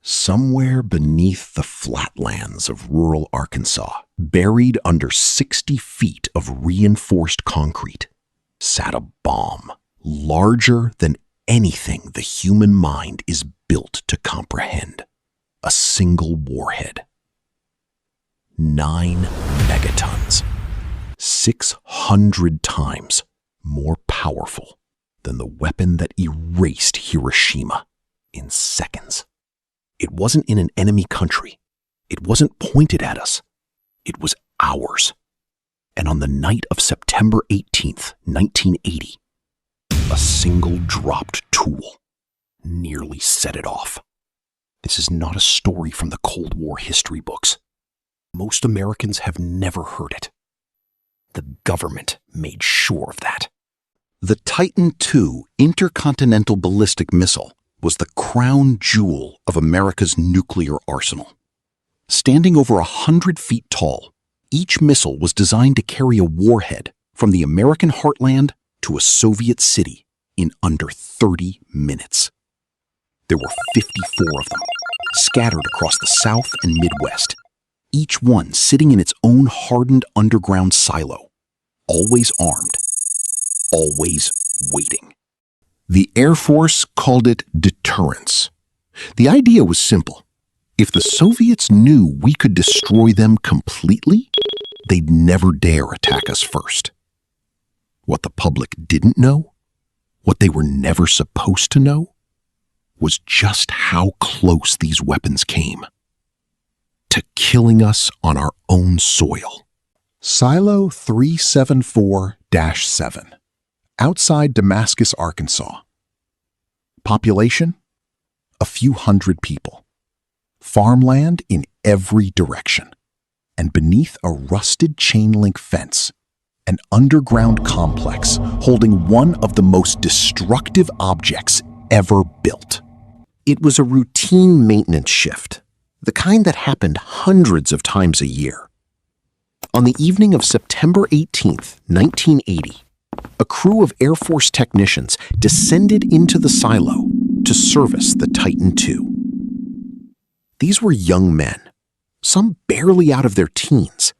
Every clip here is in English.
Somewhere beneath the flatlands of rural Arkansas, buried under 60 feet of reinforced concrete, sat a bomb larger than anything the human mind is built to comprehend. A single warhead. 9 megatons. 600 times more powerful than the weapon that erased Hiroshima in seconds. It wasn't in an enemy country. It wasn't pointed at us. It was ours. And on the night of September 18th, 1980, a single dropped tool nearly set it off. This is not a story from the Cold War history books. Most Americans have never heard it. The government made sure of that. The Titan II intercontinental ballistic missile was the crown jewel of America's nuclear arsenal. Standing over 100 feet tall, each missile was designed to carry a warhead from the American heartland to a Soviet city in under 30 minutes. There were 54 of them, scattered across the South and Midwest, each one sitting in its own hardened underground silo, always armed, always waiting. The Air Force called it deterrence. The idea was simple. If the Soviets knew we could destroy them completely, they'd never dare attack us first. What the public didn't know, what they were never supposed to know, was just how close these weapons came to killing us on our own soil. Silo 374-7, outside Damascus, Arkansas. Population? A few hundred people. Farmland in every direction. And beneath a rusted chain-link fence, an underground complex holding one of the most destructive objects ever built. It was a routine maintenance shift, the kind that happened hundreds of times a year. On the evening of September 18th, 1980, a crew of Air Force technicians descended into the silo to service the Titan II. These were young men, some barely out of their teens,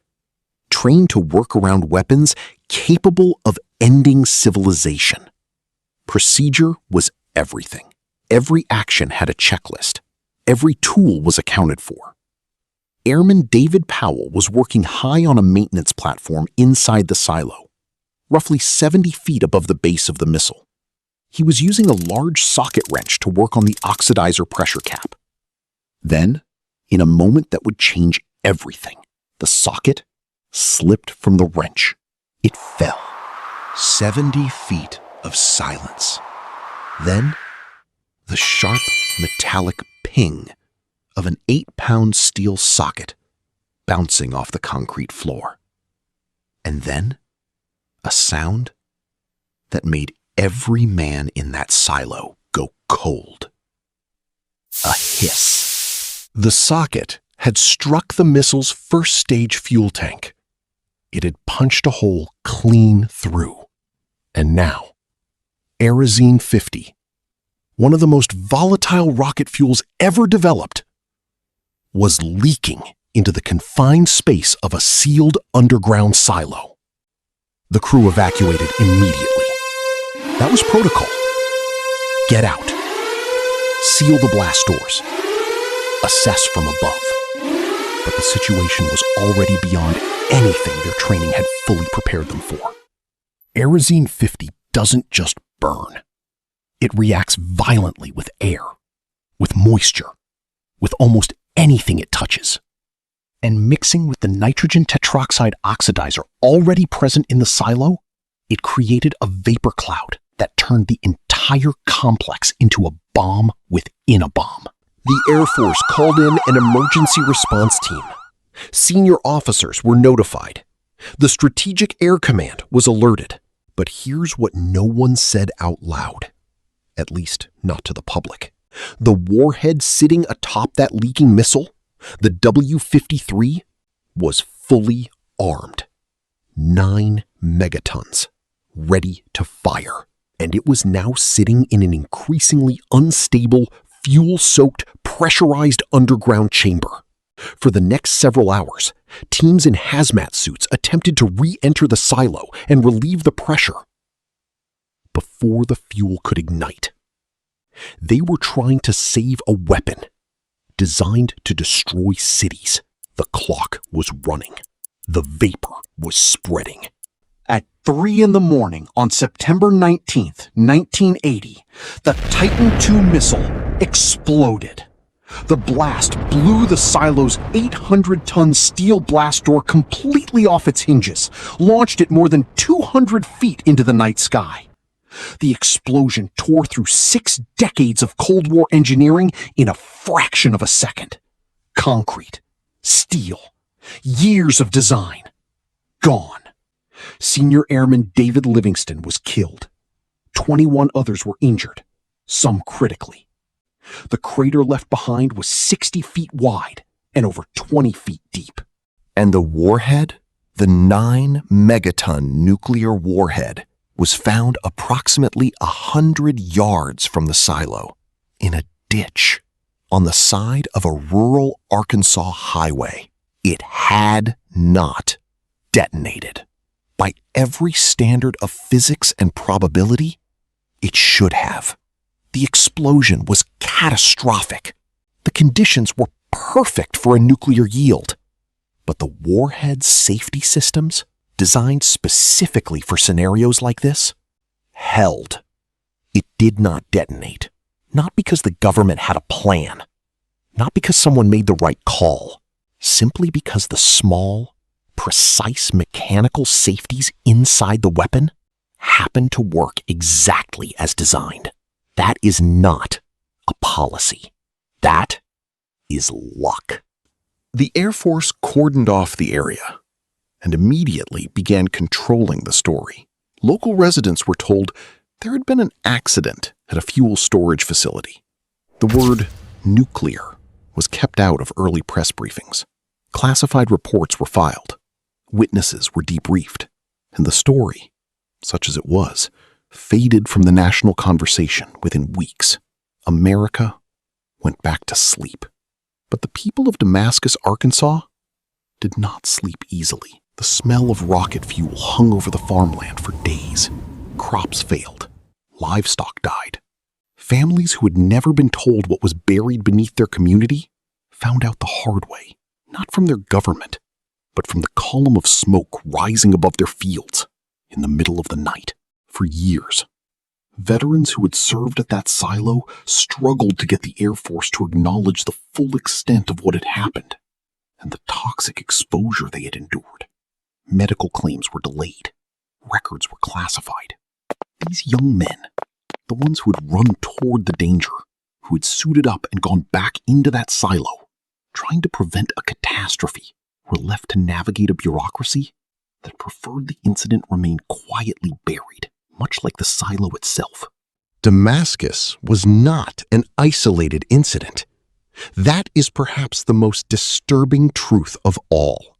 trained to work around weapons capable of ending civilization. Procedure was everything. Every action had a checklist. Every tool was accounted for. Airman David Powell was working high on a maintenance platform inside the silo, roughly 70 feet above the base of the missile. He was using a large socket wrench to work on the oxidizer pressure cap. Then, in a moment that would change everything, the socket slipped from the wrench. It fell. 70 feet of silence. Then, the sharp metallic ping of an 8-pound steel socket bouncing off the concrete floor. And then, a sound that made every man in that silo go cold. A hiss. The socket had struck the missile's first-stage fuel tank. It had punched a hole clean through. And now, Aerozine 50, one of the most volatile rocket fuels ever developed, was leaking into the confined space of a sealed underground silo. The crew evacuated immediately. That was protocol. Get out. Seal the blast doors. Assess from above. But the situation was already beyond anything their training had fully prepared them for. Aerozine 50 doesn't just burn. It reacts violently with air, with moisture, with almost anything it touches. And mixing with the nitrogen tetroxide oxidizer already present in the silo, it created a vapor cloud that turned the entire complex into a bomb within a bomb. The Air Force called in an emergency response team. Senior officers were notified. The Strategic Air Command was alerted. But here's what no one said out loud, at least not to the public. The warhead sitting atop that leaking missile, the W-53, was fully armed. 9 megatons, ready to fire. And it was now sitting in an increasingly unstable, fuel-soaked, pressurized underground chamber. For the next several hours, teams in hazmat suits attempted to re-enter the silo and relieve the pressure. Before the fuel could ignite, they were trying to save a weapon designed to destroy cities. The clock was running. The vapor was spreading. At 3 in the morning on September 19th, 1980, the Titan II missile exploded. The blast blew the silo's 800-ton steel blast door completely off its hinges, launched it more than 200 feet into the night sky. The explosion tore through 6 decades of Cold War engineering in a fraction of a second. Concrete, steel, years of design, gone. Senior Airman David Livingston was killed. 21 others were injured, some critically. The crater left behind was 60 feet wide and over 20 feet deep. And the warhead, the 9-megaton nuclear warhead, was found approximately 100 yards from the silo, in a ditch, on the side of a rural Arkansas highway. It had not detonated. By every standard of physics and probability, it should have. The explosion was catastrophic. The conditions were perfect for a nuclear yield. But the warhead's safety systems, designed specifically for scenarios like this, held. It did not detonate. Not because the government had a plan. Not because someone made the right call. Simply because the small, precise mechanical safeties inside the weapon happened to work exactly as designed. That is not a policy. That is luck. The Air Force cordoned off the area and immediately began controlling the story. Local residents were told there had been an accident at a fuel storage facility. The word nuclear was kept out of early press briefings. Classified reports were filed. Witnesses were debriefed. And the story, such as it was, faded from the national conversation within weeks. America went back to sleep. But the people of Damascus, Arkansas, did not sleep easily. The smell of rocket fuel hung over the farmland for days. Crops failed. Livestock died. Families who had never been told what was buried beneath their community found out the hard way, not from their government, but from the column of smoke rising above their fields in the middle of the night. For years, veterans who had served at that silo struggled to get the Air Force to acknowledge the full extent of what had happened and the toxic exposure they had endured. Medical claims were delayed. Records were classified. These young men, the ones who had run toward the danger, who had suited up and gone back into that silo, trying to prevent a catastrophe, were left to navigate a bureaucracy that preferred the incident remain quietly buried, much like the silo itself. Damascus was not an isolated incident. That is perhaps the most disturbing truth of all.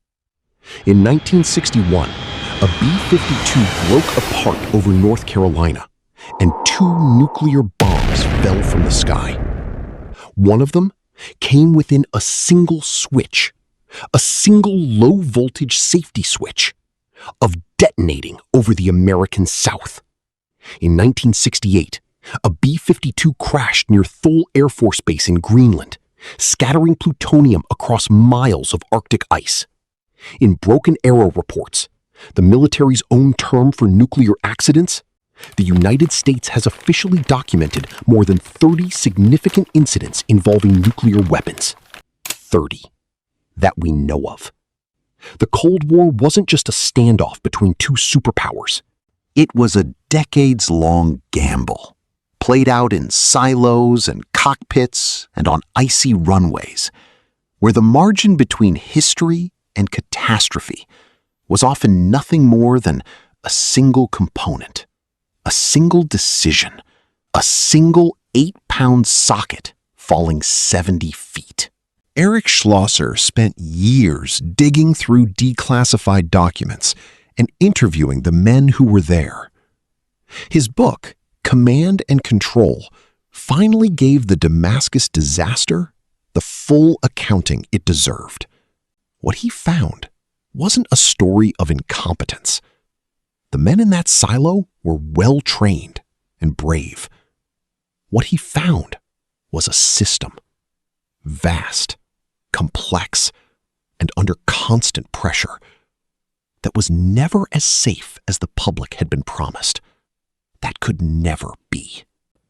In 1961, a B-52 broke apart over North Carolina, and 2 nuclear bombs fell from the sky. One of them came within a single switch, a single low-voltage safety switch, of detonating over the American South. In 1968, a B-52 crashed near Thule Air Force Base in Greenland, scattering plutonium across miles of Arctic ice. In Broken Arrow reports, the military's own term for nuclear accidents, the United States has officially documented more than 30 significant incidents involving nuclear weapons. 30 that we know of. The Cold War wasn't just a standoff between 2 superpowers. It was a decades-long gamble, played out in silos and cockpits and on icy runways, where the margin between history and catastrophe was often nothing more than a single component, a single decision, a single 8-pound socket falling 70 feet. Eric Schlosser spent years digging through declassified documents and interviewing the men who were there. His book, Command and Control, finally gave the Damascus disaster the full accounting it deserved. What he found wasn't a story of incompetence. The men in that silo were well-trained and brave. What he found was a system, vast, complex, and under constant pressure, that was never as safe as the public had been promised. That could never be.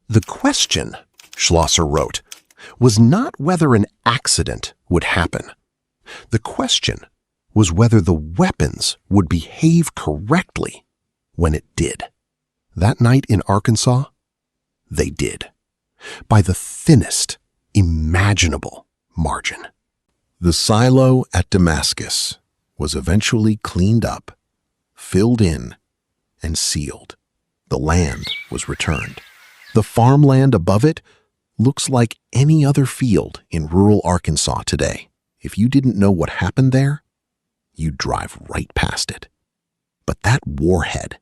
The question, Schlosser wrote, was not whether an accident would happen. The question was whether the weapons would behave correctly when it did. That night in Arkansas, they did, by the thinnest imaginable margin. The silo at Damascus was eventually cleaned up, filled in, and sealed. The land was returned. The farmland above it looks like any other field in rural Arkansas today. If you didn't know what happened there, you'd drive right past it. But that warhead,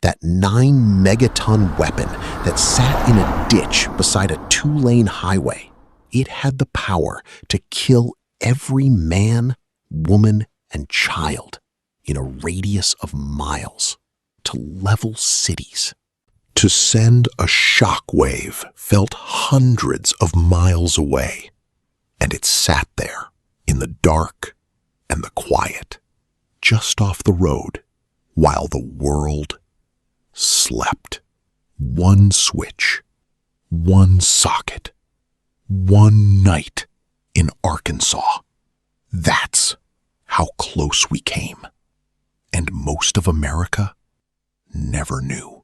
that 9-megaton weapon that sat in a ditch beside a 2-lane highway, it had the power to kill every man, woman, and child in a radius of miles, to level cities, to send a shockwave felt hundreds of miles away. And it sat there in the dark and the quiet, just off the road, while the world slept. One switch, one socket, one night in Arkansas. That's how close we came. And most of America never knew.